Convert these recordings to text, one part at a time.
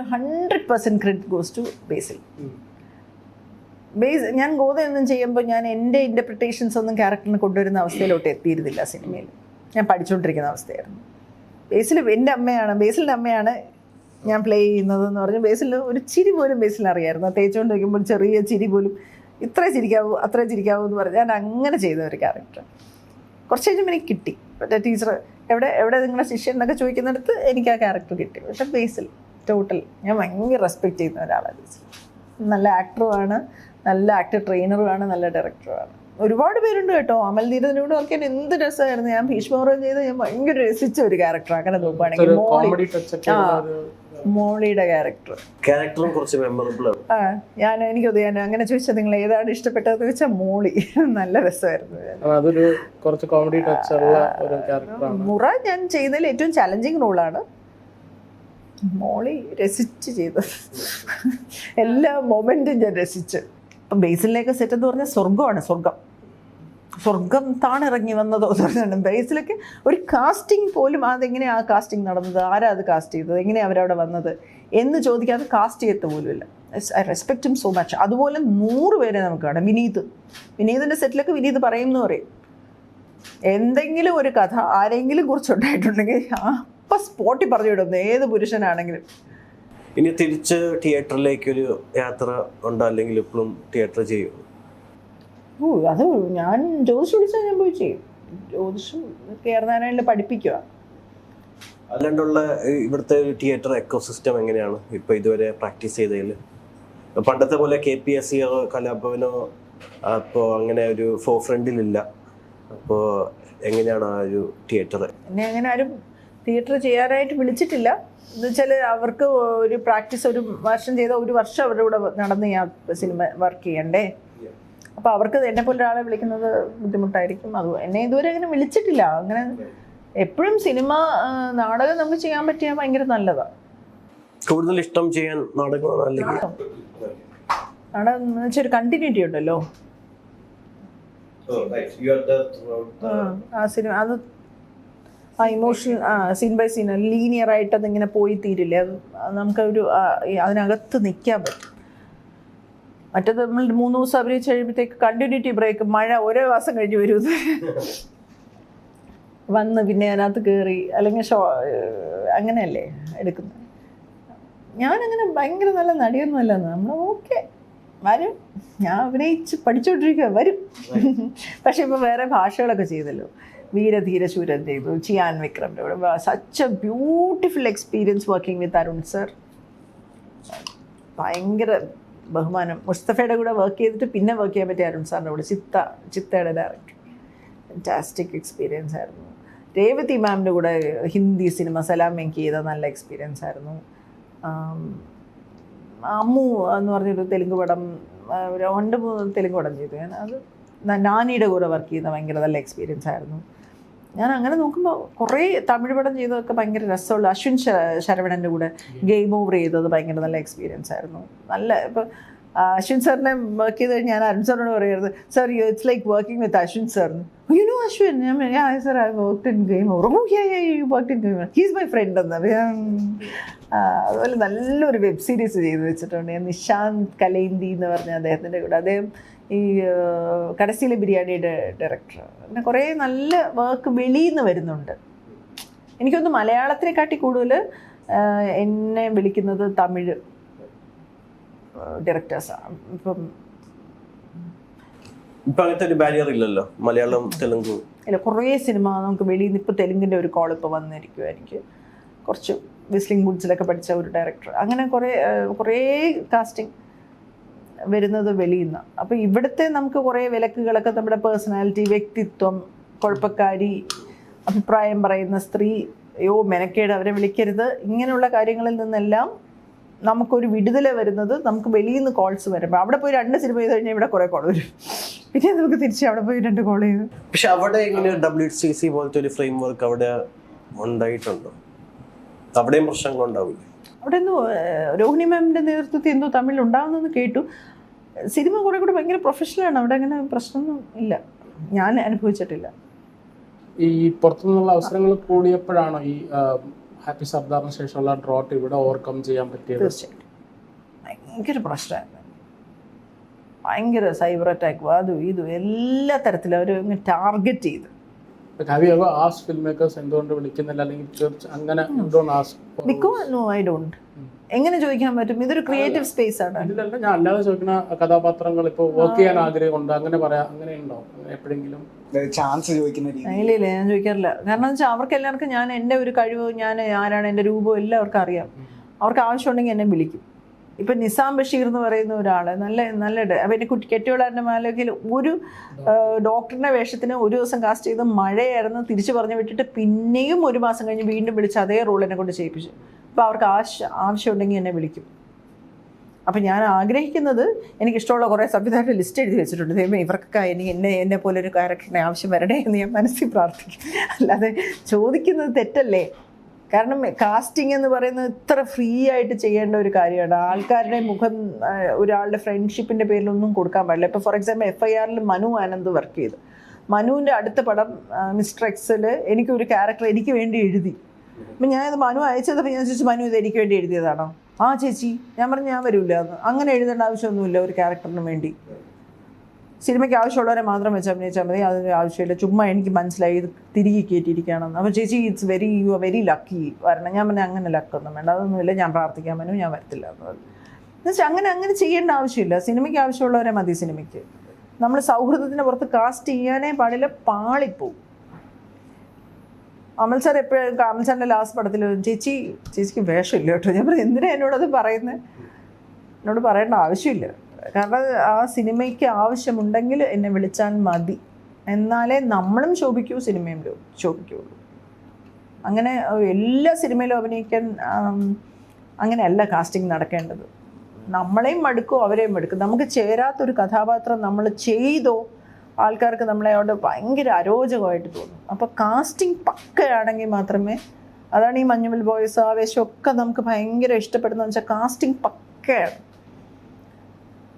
100% credit goes to ബേസിൽ. ഞാൻ ഗോതയൊന്നും ചെയ്യുമ്പോൾ ഞാൻ എൻ്റെ ഇൻ്റർപ്രിട്ടേഷൻസ് ഒന്നും ക്യാരക്ടറിനെ കൊണ്ടുവരുന്ന അവസ്ഥയിലോട്ട് എത്തിയിരുന്നില്ല സിനിമയിൽ. ഞാൻ പഠിച്ചുകൊണ്ടിരിക്കുന്ന അവസ്ഥയായിരുന്നു. എൻ്റെ അമ്മയാണ്, ബേസിലിൻ്റെ അമ്മയാണ് ഞാൻ പ്ലേ ചെയ്യുന്നതെന്ന് പറഞ്ഞ് ബേസിൽ ഒരു ചിരി പോലും ബേസിൽ അറിയായിരുന്നു. തേച്ചുകൊണ്ട് വയ്ക്കുമ്പോൾ ചെറിയ ചിരി പോലും ഇത്രേ ചിരിക്കാവൂ അത്രേ ചിരിക്കാവൂ എന്ന് പറഞ്ഞ് ഞാൻ അങ്ങനെ ചെയ്ത ഒരു ക്യാരക്ടർ. കുറച്ച് കഴിയുമ്പോൾ എനിക്ക് കിട്ടി. മറ്റേ ടീച്ചർ എവിടെ നിങ്ങളുടെ ശിഷ്യൻ എന്നൊക്കെ ചോദിക്കുന്നിടത്ത് എനിക്ക് ആ ക്യാരക്ടർ കിട്ടി. പക്ഷെ ബേസിൽ ടോട്ടൽ ഞാൻ ഭയങ്കര റെസ്പെക്റ്റ് ചെയ്യുന്ന ഒരാളാണ് ബേസിൽ. നല്ല ആക്ടറുമാണ്, നല്ല ആക്ടർ ട്രെയിനറുമാണ്, നല്ല ഡയറക്ടറുമാണ്. ഒരുപാട് പേരുണ്ട് കേട്ടോ. അമൽ നീരദിനോട് വർക്ക് ചെയ്യാൻ എന്ത് രസമായിരുന്നു. ഞാൻ ഭീഷ്മപർവ്വം ചെയ്ത് ഞാൻ ഭയങ്കര രസിച്ച ഒരു ക്യാരക്ടർ. അങ്ങനെ നോക്കുകയാണെങ്കിൽ മോളിയുടെ ക്യാരക്ടറും കുറച്ച് മെമ്മറബിൾ ആണ്. എനിക്കത് ഞാൻ അങ്ങനെ ചോദിച്ചാൽ നിങ്ങൾ ഏതാണ് ഇഷ്ടപ്പെട്ടതെന്ന് വെച്ചാൽ മോളി നല്ല രസമായിരുന്നു. മുറ ഞാൻ ചെയ്യുന്നതിൽ ഏറ്റവും ചലഞ്ചിങ് റോളാണ്. മോളി രസിച്ച് ചെയ്തത്, എല്ലാ മൊമെന്റും ഞാൻ രസിച്ച്. ഇപ്പം ബേസിലേക്ക് സെറ്റ് എന്ന് പറഞ്ഞാൽ സ്വർഗമാണ്. സ്വർഗം താണിറങ്ങി വന്നതോ എന്ന്. ബേസിലൊക്കെ ഒരു കാസ്റ്റിംഗ് പോലും അതെങ്ങനെയാണ് ആ കാസ്റ്റിംഗ് നടന്നത്, ആരാ അത് കാസ്റ്റ് ചെയ്തത്, എങ്ങനെയാണ് അവരവിടെ വന്നത് എന്ന് ചോദിക്കാതെ കാസ്റ്റ് ചെയ്യത്ത പോലുമില്ല. I respect him so much. അതുപോലെ 100 പേരെ നമുക്ക് കാണാം. വിനീതിൻ്റെ സെറ്റിലൊക്കെ വിനീത് പറയുമെന്ന് പറയും. എന്തെങ്കിലും ഒരു കഥ ആരെങ്കിലും കുറിച്ചുണ്ടായിട്ടുണ്ടെങ്കിൽ അപ്പം സ്പോട്ടിൽ പറഞ്ഞു വിടുന്നു, ഏത് പുരുഷനാണെങ്കിലും. ഇനി തിരിച്ച് തിയേറ്ററിലേക്കൊരു യാത്ര ഉണ്ടോ, അല്ലെങ്കിൽ ഇപ്പോഴും തിയേറ്റർ ചെയ്യും? അത് ഞാൻ ജ്യോതിഷ് വിളിച്ചാൽ ഞാൻ പോയി ചെയ്യും. ജ്യോതിഷം കേരളനായിട്ട് പഠിപ്പിക്കുക. അല്ലാണ്ടുള്ള ഇവിടുത്തെ ഒരു തിയേറ്റർ എക്കോസിസ്റ്റം എങ്ങനെയാണ് ഇപ്പോൾ ഇതുവരെ പ്രാക്ടീസ് ചെയ്തതിൽ? പണ്ടത്തെ പോലെ KPSC കലാഭവനോ അപ്പോൾ അങ്ങനെ ഒരു ഫോർഫ്രണ്ടിലില്ല. അപ്പോൾ എങ്ങനെയാണ് ആ ഒരു തിയേറ്റർ? എന്നെ അങ്ങനെ ആരും തിയേറ്റർ ചെയ്യാനായിട്ട് വിളിച്ചിട്ടില്ല. എന്ന് വെച്ചാൽ അവർക്ക് ഒരു പ്രാക്ടീസ് ഒരു വർഷം ചെയ്ത ഒരു വർഷം അവരുടെ കൂടെ നടന്ന് ഞാൻ സിനിമ വർക്ക് ചെയ്യണ്ടേ. അപ്പോൾ അവർക്ക് എന്നെപ്പോലെ ഒരാളെ വിളിക്കുന്നത് ബുദ്ധിമുട്ടായിരിക്കും. അത് എന്നെ ഇതുവരെ അങ്ങനെ വിളിച്ചിട്ടില്ല. അങ്ങനെ എപ്പോഴും സിനിമ നാടകം നമുക്ക് ചെയ്യാൻ പറ്റിയാൽ ഭയങ്കര നല്ലതാണ്. കൂടുതൽ ഇഷ്ടം ചെയ്യാൻ നാടകമാണ് അല്ലെങ്കിൽ നാടകം എന്ന് വെച്ചാൽ ഒരു കണ്ടിന്യൂറ്റി ഉണ്ടല്ലോ ആ സിനിമ. അത് ആ emotion scene by scene linear ആയിട്ട് അതിങ്ങനെ പോയി തീരില്ലേ. അത് നമുക്കൊരു അതിനകത്ത് നിൽക്കാൻ പറ്റും. മറ്റേത് നമ്മൾ 3 ദിവസം അഭിനയിച്ച് കഴിയുമ്പോഴത്തേക്ക് കണ്ടിന്യൂറ്റി ബ്രേക്ക്, മഴ ഓരോ മാസം കഴിഞ്ഞ് വരും വന്ന് പിന്നെ അതിനകത്ത് കയറി അല്ലെങ്കിൽ അങ്ങനെയല്ലേ എടുക്കുന്നത്. ഞാനങ്ങനെ ഭയങ്കര നല്ല നടിയൊന്നുമല്ല. നമ്മൾ ഓക്കെ വരും, ഞാൻ അഭിനയിച്ച് പഠിച്ചുകൊണ്ടിരിക്കുക വരും. പക്ഷെ ഇപ്പോൾ വേറെ ഭാഷകളൊക്കെ ചെയ്തല്ലോ. വീരധീര ശൂരൻ ചെയ്തു, ചിയാൻ വിക്രമിൻ്റെ കൂടെ. Such A beautiful experience working with Arun sir. ഭയങ്കര ബഹുമാനം. മുസ്തഫയുടെ കൂടെ വർക്ക് ചെയ്തിട്ട് പിന്നെ വർക്ക് ചെയ്യാൻ പറ്റിയ അരുൺ സാറിൻ്റെ കൂടെ, ചിത്തയുടെ ഡയറക്ടർ. ഫാന്റാസ്റ്റിക് എക്സ്പീരിയൻസ് ആയിരുന്നു. രേവതി മാമിൻ്റെ കൂടെ ഹിന്ദി സിനിമ സലാം എനിക്ക് ചെയ്ത നല്ല എക്സ്പീരിയൻസ് ആയിരുന്നു. അമ്മു എന്ന് പറഞ്ഞൊരു തെലുങ്ക് പടം, 2-3 തെലുങ്ക് പടം ചെയ്തു ഞാൻ. അത് നാനിയുടെ കൂടെ വർക്ക് ചെയ്യുന്ന ഭയങ്കര നല്ല എക്സ്പീരിയൻസ് ആയിരുന്നു. ഞാൻ അങ്ങനെ നോക്കുമ്പോൾ കുറേ തമിഴ് പടം ചെയ്തതൊക്കെ ഭയങ്കര രസമുള്ള. അശ്വിൻ ശരവണൻ്റെ കൂടെ ഗെയിം ഓവർ ചെയ്തത് ഭയങ്കര നല്ല എക്സ്പീരിയൻസ് ആയിരുന്നു. നല്ല ഇപ്പോൾ അശ്വിൻ സാറിനെ വർക്ക് ചെയ്ത് കഴിഞ്ഞാൽ ഞാൻ അരുൺ സാറിനോട് പറയരുത്, sir it's like working with Ashwin സാറിന്. You know Ashwin? ഞാൻ sir I worked in Game Over. Oh you worked in Game Over, he's my friend എന്ന്. അതുപോലെ നല്ലൊരു വെബ് സീരീസ് ചെയ്ത് വെച്ചിട്ടുണ്ട് ഞാൻ, നിശാന്ത് കലൈന്തി എന്ന് പറഞ്ഞ അദ്ദേഹത്തിൻ്റെ കൂടെ. അദ്ദേഹം ഈ കടസിയിലെ ബിരിയാണിയുടെ ഡയറക്ടർ. പിന്നെ കുറേ നല്ല വർക്ക് വെളിയിൽ നിന്ന് വരുന്നുണ്ട്. എനിക്കൊന്ന് മലയാളത്തിനെക്കാട്ടി കൂടുതൽ എന്നെ വിളിക്കുന്നത് തമിഴ് ഡയറക്ടേഴ്സാണ്. ഇപ്പം അങ്ങനത്തെ ഒരു ബാരിയർ ഇല്ലല്ലോ മലയാളം തെലുങ്ക്. ഇല്ല, കുറേ സിനിമ നമുക്ക് വെളിയിൽ നിന്ന്. ഇപ്പോൾ തെലുങ്കിൻ്റെ ഒരു കോൾ ഇപ്പോൾ വന്നിരിക്കും. എനിക്ക് കുറച്ച് വിസ്ലിംഗ് ബൂട്ട്സിലൊക്കെ പഠിച്ച ഒരു ഡയറക്ടർ. അങ്ങനെ കുറേ കാസ്റ്റിംഗ് വരുന്നത് വെളിയിൽ നിന്ന്. അപ്പോൾ ഇവിടുത്തെ നമുക്ക് കുറേ വിലക്കുകളൊക്കെ, നമ്മുടെ പേഴ്സണാലിറ്റി, വ്യക്തിത്വം, കുഴപ്പക്കാരി, അഭിപ്രായം പറയുന്ന സ്ത്രീ, മെനക്കേട്, അവരെ വിളിക്കരുത്, ഇങ്ങനെയുള്ള കാര്യങ്ങളിൽ നിന്നെല്ലാം നമുക്കൊരു വിടുതല വരുന്നത് നമുക്ക് വെളിയിൽ നിന്ന് കോൾസ് വരുമ്പോൾ. അവിടെ പോയി 2 സിനിമ ചെയ്ത് കഴിഞ്ഞാൽ ഇവിടെ കുറേ കോൾ വരും. പിന്നെ നമുക്ക് തിരിച്ച് അവിടെ പോയി 2 കോൾ ചെയ്തു. പക്ഷെ അവിടെ ഇങ്ങനെ WCC പോലത്തെ ഒരു ഫ്രെയിം വർക്ക് അവിടെ ഉണ്ടായിട്ടുണ്ടോ? അവിടെയും പ്രശ്നങ്ങളുണ്ടാവില്ല? അവിടെ എന്തോ രോഹിണി മാമിൻ്റെ നേതൃത്വത്തിൽ എന്തോ തമിഴിൽ ഉണ്ടാകുന്നതെന്ന് കേട്ടു. സിനിമ കുറേ കൂടെ ഭയങ്കര പ്രൊഫഷണലാണ്. അവിടെ അങ്ങനെ പ്രശ്നമൊന്നും ഇല്ല, ഞാൻ അനുഭവിച്ചിട്ടില്ല. ഈ പുറത്തുനിന്നുള്ള അവസരങ്ങൾ കൂടിയപ്പോഴാണോ ഈ ഹാപ്പി സർദാറിന് ശേഷമുള്ള ഡ്രോട്ട് ഇവിടെ ഓവർകം ചെയ്യാൻ പറ്റിയത്? തീർച്ചയായിട്ടും ഭയങ്കര പ്രശ്നമായിരുന്നു. ഭയങ്കര സൈബർ അറ്റാക്ക്, അതും ഇതും എല്ലാ തരത്തിലും അവർ ടാർഗറ്റ് ചെയ്ത്. Have you ever asked filmmakers എന്തുകൊണ്ട് വിളിക്കുന്നില്ല, അല്ലെങ്കിൽ ചർച്ച് അങ്ങനെ don't ask? Because no, I don't. എങ്ങനെ ചോദിക്കാൻ പറ്റും? ഇതൊരു ക്രിയേറ്റീവ് സ്പേസ് ആണ്. ഇല്ലല്ല, ഞാൻ അല്ലാതെ ചോദിക്കുന്ന കഥാപാത്രങ്ങൾ ഇപ്പോൾ വർക്ക് ചെയ്യാൻ ആഗ്രഹമുണ്ട്, അങ്ങനെ പറയാം, അങ്ങനെ ഉണ്ടോ എപ്പോഴെങ്കിലും ചാൻസ് ചോദിക്കുന്ന രീതി? ഇല്ല, ഞാൻ ചോദിക്കാറില്ല. കാരണം എന്ന് വെച്ചാൽ അവർക്ക് എല്ലാവർക്കും ഞാൻ എൻ്റെ ഒരു കഴിവ്, ഞാൻ ആരാണ്, എൻ്റെ രൂപം എല്ലാം അവർക്ക് അറിയാം. അവർക്ക് ആവശ്യമുണ്ടെങ്കിൽ എന്നെ വിളിക്കും. ഇപ്പം നിസാം ബഷീർ എന്ന് പറയുന്ന ഒരാൾ നല്ല അവൻ്റെ കെട്ടിയോളാരുടെ മാലയിൽ ഒരു ഡോക്ടറിൻ്റെ വേഷത്തിന് ഒരു ദിവസം കാസ്റ്റ് ചെയ്ത് മഴയായിരുന്നു, തിരിച്ചു പറഞ്ഞു വിട്ടിട്ട് പിന്നെയും 1 മാസം കഴിഞ്ഞ് വീണ്ടും വിളിച്ച് അതേ റോൾ എന്നെ കൊണ്ട് ചെയ്യിപ്പിച്ചു. അപ്പോൾ അവർക്ക് ആവശ്യമുണ്ടെങ്കിൽ എന്നെ വിളിക്കും. അപ്പം ഞാൻ ആഗ്രഹിക്കുന്നത്, എനിക്കിഷ്ടമുള്ള കുറേ സംവിധായകരുടെ ലിസ്റ്റ് എഴുതി വെച്ചിട്ടുണ്ട്. ദൈവമേ ഇവർക്കൊക്കെ എന്നെ പോലെ ഒരു ക്യാരക്ടറിനെ ആവശ്യം വരണേ എന്ന് ഞാൻ മനസ്സിൽ പ്രാർത്ഥിക്കും. അല്ലാതെ ചോദിക്കുന്നത് തെറ്റല്ലേ? കാരണം കാസ്റ്റിംഗ് എന്ന് പറയുന്നത് ഇത്ര ഫ്രീ ആയിട്ട് ചെയ്യേണ്ട ഒരു കാര്യമാണ്. ആൾക്കാരുടെ മുഖം ഒരാളുടെ ഫ്രണ്ട്ഷിപ്പിൻ്റെ പേരിലൊന്നും കൊടുക്കാൻ പാടില്ല. ഇപ്പോൾ for example FIR Manu Anand work ചെയ്തു. മനുവിൻ്റെ അടുത്ത പടം മിസ്റ്റർ എക്സിൽ എനിക്കൊരു ക്യാരക്ടർ എനിക്ക് വേണ്ടി എഴുതി. അപ്പം ഞാനത് മനു അയച്ചതപ്പോൾ ഞാൻ ചോദിച്ചു, മനു ഇത് എനിക്ക് വേണ്ടി എഴുതിയതാണോ? ആ ചേച്ചി. ഞാൻ പറഞ്ഞു ഞാൻ വരില്ല എന്ന്. അങ്ങനെ എഴുതേണ്ട ആവശ്യമൊന്നുമില്ല ഒരു ക്യാരക്ടറിന് വേണ്ടി. സിനിമയ്ക്ക് ആവശ്യമുള്ളവരെ മാത്രം വെച്ച് അഭിനയിച്ചാൽ മതി, അതിന് ആവശ്യമില്ല. ചുമ്മാ എനിക്ക് മനസ്സിലായി ഇത് തിരികെ കയറ്റിയിരിക്കുകയാണെന്ന്. അപ്പോൾ ചേച്ചി യു ആർ വെരി ലക്കി വരണം. ഞാൻ പറഞ്ഞാൽ അങ്ങനെ ലക്കൊന്നും വേണ്ട, അതൊന്നുമില്ല, ഞാൻ പ്രാർത്ഥിക്കാൻ പറ്റും, ഞാൻ വരത്തില്ല എന്ന് പറഞ്ഞു. എന്നുവെച്ചാൽ അങ്ങനെ ചെയ്യേണ്ട ആവശ്യമില്ല. സിനിമയ്ക്ക് ആവശ്യമുള്ളവരെ മതി സിനിമയ്ക്ക്. നമ്മൾ സൗഹൃദത്തിൻ്റെ പുറത്ത് കാസ്റ്റ് ചെയ്യാനേ പാടില്ല, പാളിപ്പോവും. അമൽ സാർ എപ്പോഴും, അമൽ സാറിൻ്റെ ലാസ്റ്റ് പടത്തിൽ ചേച്ചിക്ക് വേഷമില്ല കേട്ടോ. ഞാൻ പറഞ്ഞു എന്തിനാ എന്നോടത് പറയുന്നത്? എന്നോട് പറയേണ്ട ആവശ്യമില്ല. കാരണം ആ സിനിമയ്ക്ക് ആവശ്യമുണ്ടെങ്കിൽ എന്നെ വിളിച്ചാൽ മതി, എന്നാലേ നമ്മളും ശോഭിക്കൂ, സിനിമയും ശോഭിക്കുകയുള്ളൂ. അങ്ങനെ എല്ലാ സിനിമയിലും അഭിനയിക്കാൻ അങ്ങനെയല്ല കാസ്റ്റിംഗ് നടക്കേണ്ടത്. നമ്മളെയും മടുക്കും, അവരെയും മടുക്കും. നമുക്ക് ചേരാത്തൊരു കഥാപാത്രം നമ്മൾ ചെയ്തോ ആൾക്കാർക്ക് നമ്മളെയോട് ഭയങ്കര അരോചകമായിട്ട് തോന്നും. അപ്പോൾ കാസ്റ്റിംഗ് പക്കയാണെങ്കിൽ മാത്രമേ, അതാണ് ഈ മഞ്ഞുമൽ ബോയ്സ്, ആവേശമൊക്കെ നമുക്ക് ഭയങ്കര ഇഷ്ടപ്പെടുന്നതെന്ന് വെച്ചാൽ കാസ്റ്റിംഗ് പക്കയാണ്.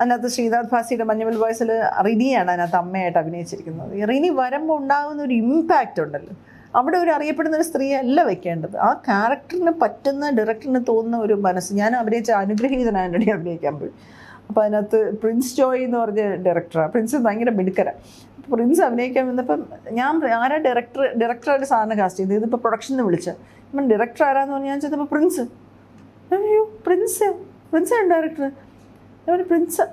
അതിനകത്ത് ശ്രീനാഥ് ഭാസിയുടെ മഞ്ഞുമൽ ബോയ്സിൽ റിനിയാണ് അതിനകത്ത് അമ്മയായിട്ട് അഭിനയിച്ചിരിക്കുന്നത്. റിനി വരുമ്പോൾ ഉണ്ടാകുന്ന ഒരു ഇമ്പാക്റ്റ് ഉണ്ടല്ലോ, അവിടെ ഒരു അറിയപ്പെടുന്ന ഒരു സ്ത്രീ അല്ല വെക്കേണ്ടത്. ആ ക്യാരക്ടറിന് പറ്റുന്ന ഡയറക്ടറിന് തോന്നുന്ന ഒരു മനസ്സ്. ഞാൻ അഭിനയിച്ച അനുഗ്രഹീതനായിട്ട് അഭിനയിക്കാൻ പോയി. അപ്പോൾ അതിനകത്ത് പ്രിൻസ് ജോയ് എന്ന് പറഞ്ഞ ഡയറക്ടറാണ്. പ്രിൻസ് ഭയങ്കര മിടുക്കരാണ്. അപ്പോൾ പ്രിൻസ് അഭിനയിക്കാൻ വന്നപ്പം ഞാൻ ആരാ ഡയറക്ടറായിട്ട് സാറിന് കാസ്റ്റ് ചെയ്ത്, ഇതിപ്പോൾ പ്രൊഡക്ഷനിൽ വിളിച്ച ഇപ്പം ഡയറക്ടർ ആരാന്ന് പറഞ്ഞാൽ ഞാൻ ചെയ്തപ്പോൾ പ്രിൻസ്. അയ്യോ പ്രിൻസാണ് ഡയറക്ടർ. പ്രിൻസ്,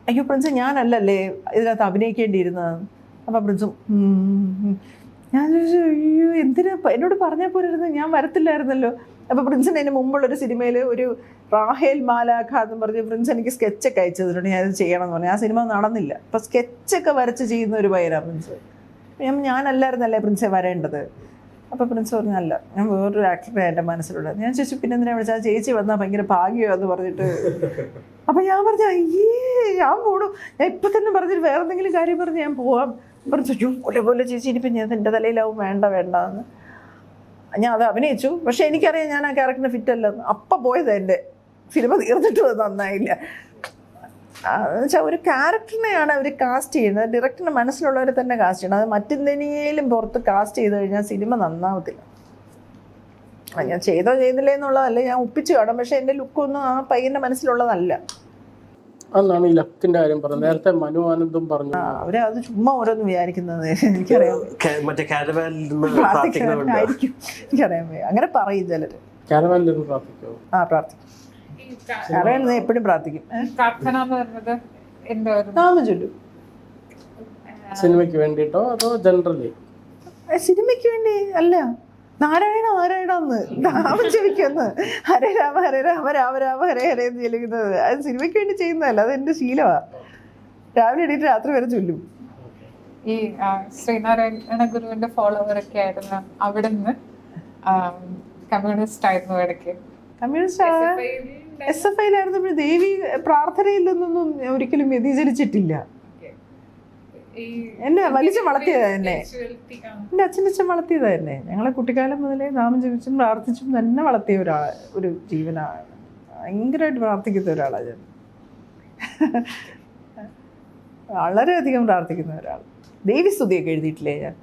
അയ്യോ പ്രിൻസ് ഞാനല്ലല്ലേ ഇതിനകത്ത് അഭിനയിക്കേണ്ടിയിരുന്നത്. അപ്പോൾ പ്രിൻസും ഞാൻ ചോദിച്ചു, അയ്യോ എന്തിനാ എന്നോട് പറഞ്ഞാൽ പോരായിരുന്നു, ഞാൻ വരത്തില്ലായിരുന്നല്ലോ. അപ്പോൾ പ്രിൻസിന് അതിന് മുമ്പുള്ളൊരു സിനിമയിൽ ഒരു റാഹേൽ മാലാഖ എന്ന് പറഞ്ഞ് പ്രിൻസ് എനിക്ക് സ്കെച്ചൊക്കെ അയച്ചു തന്നിട്ടുണ്ട്, ഞാനത് ചെയ്യണം എന്ന് പറഞ്ഞു. ആ സിനിമ നടന്നില്ല. അപ്പോൾ സ്കെച്ചൊക്കെ വരച്ച് ചെയ്യുന്ന ഒരു പയ്യനാണ് പ്രിൻസ്. ഞാനല്ലായിരുന്നല്ലേ പ്രിൻസെ വരേണ്ടത്. അപ്പോൾ പ്രിൻസ് പറഞ്ഞല്ല, ഞാൻ വേറൊരു ആക്ടറെ എൻ്റെ മനസ്സിലുള്ളത്. ഞാൻ ചോദിച്ചു പിന്നെ എന്തിനാ വിളിച്ചാൽ, ചേച്ചി വന്നാൽ ഭയങ്കര ഭാഗ്യമാണെന്ന് പറഞ്ഞിട്ട്. അപ്പം ഞാൻ പറഞ്ഞു അയ്യേ ഞാൻ പോടും, ഞാൻ ഇപ്പം തന്നെ പറഞ്ഞിട്ട് വേറെ എന്തെങ്കിലും കാര്യം പറഞ്ഞ് ഞാൻ പോവാം. പറഞ്ഞു പോലെ ചേച്ചി ഇനിയിപ്പം ഞാൻ എൻ്റെ തലയിലാവും, വേണ്ടെന്ന്. ഞാൻ അത് അഭിനയിച്ചു. പക്ഷേ എനിക്കറിയാം ഞാൻ ആ ക്യാരക്ടറിന് ഫിറ്റ് അല്ലെന്ന്. അപ്പം പോയത് എൻ്റെ സിനിമ തീർന്നിട്ട് നന്നായില്ല. എന്നുവെച്ചാൽ ഒരു ക്യാരക്ടറിനെയാണ് അവർ കാസ്റ്റ് ചെയ്യുന്നത്, ഡയറക്ടറിന് മനസ്സിലുള്ളവരെ തന്നെ കാസ്റ്റ് ചെയ്യണം. അത് മറ്റെന്തിനേലും പുറത്ത് കാസ്റ്റ് ചെയ്ത് കഴിഞ്ഞാൽ സിനിമ നന്നാവത്തില്ല. ഞാൻ ചെയ്തില്ലേ എന്നുള്ളതല്ല, ഞാൻ ഒപ്പിച്ച് കാണും. പക്ഷേ എൻ്റെ ലുക്കൊന്നും ആ പയ്യൻ്റെ മനസ്സിലുള്ളതല്ല. അതാണ് ഈ ലക്കിന്റെ കാര്യം പറഞ്ഞത്. നേരത്തെ മനു ആനന്ദും പറഞ്ഞു അവരത് ചുമ്മാ ഓരോന്ന് വിചാരിക്കുന്നത്. എനിക്കറിയാം, ആയിരിക്കും, എനിക്കറിയാൻ വയ്യ. അങ്ങനെ പറയും ചിലർ. കാരവാനിലിരുന്ന് പ്രാർത്ഥിക്കോ? പ്രാർത്ഥിക്കും. കാരവാനിൽ എപ്പോഴും പ്രാർത്ഥിക്കും. നാമം ചൊല്ലും. സിനിമയ്ക്ക് വേണ്ടിയിട്ടോ അതോ ജനറലി? സിനിമയ്ക്ക് വേണ്ടി അല്ല, നാരായണന്ന് നാമം ജപിക്കുമെന്ന്. ഹരേ രാമ ഹരേ രാമ രാമ രാമ ഹരേ ഹരേ എന്ന് ചെല്ലുന്നത് അത് സിനിമയ്ക്ക് വേണ്ടി ചെയ്യുന്നതല്ല, അത് എൻ്റെ ശീലമാണ്. രാവിലെ എണീറ്റ് രാത്രി വരെ ചൊല്ലും. ഈ ശ്രീനാരായണ ഗുരുവിന്റെ ഫോളോവർ ഒക്കെ ആയിരുന്നു. അവിടെ നിന്ന് കമ്മ്യൂണിസ്റ്റ് ആയിരുന്നു ഇടയ്ക്ക്. കമ്മ്യൂണിസ്റ്റ് SFIയിലായിരുന്നപ്പോൾ ദേവി പ്രാർത്ഥനയിൽ നിന്നൊന്നും ഒരിക്കലും വ്യതിചലിച്ചിട്ടില്ല. എന്നെ വലിച്ചു വളർത്തിയതാ എന്നെ. എൻ്റെ അച്ഛനച്ഛൻ വളർത്തിയതാ എന്നെ. ഞങ്ങളെ കുട്ടിക്കാലം മുതലേ നാമം ജപിച്ചും പ്രാർത്ഥിച്ചും തന്നെ വളർത്തിയ ഒരു ജീവനാണ്. ഭയങ്കരമായിട്ട് പ്രാർത്ഥിക്കുന്ന ഒരാളാണ് ഞാൻ. വളരെയധികം പ്രാർത്ഥിക്കുന്ന ഒരാൾ. ദേവി സ്തുതിയൊക്കെ എഴുതിയിട്ടില്ലേ ഞാൻ?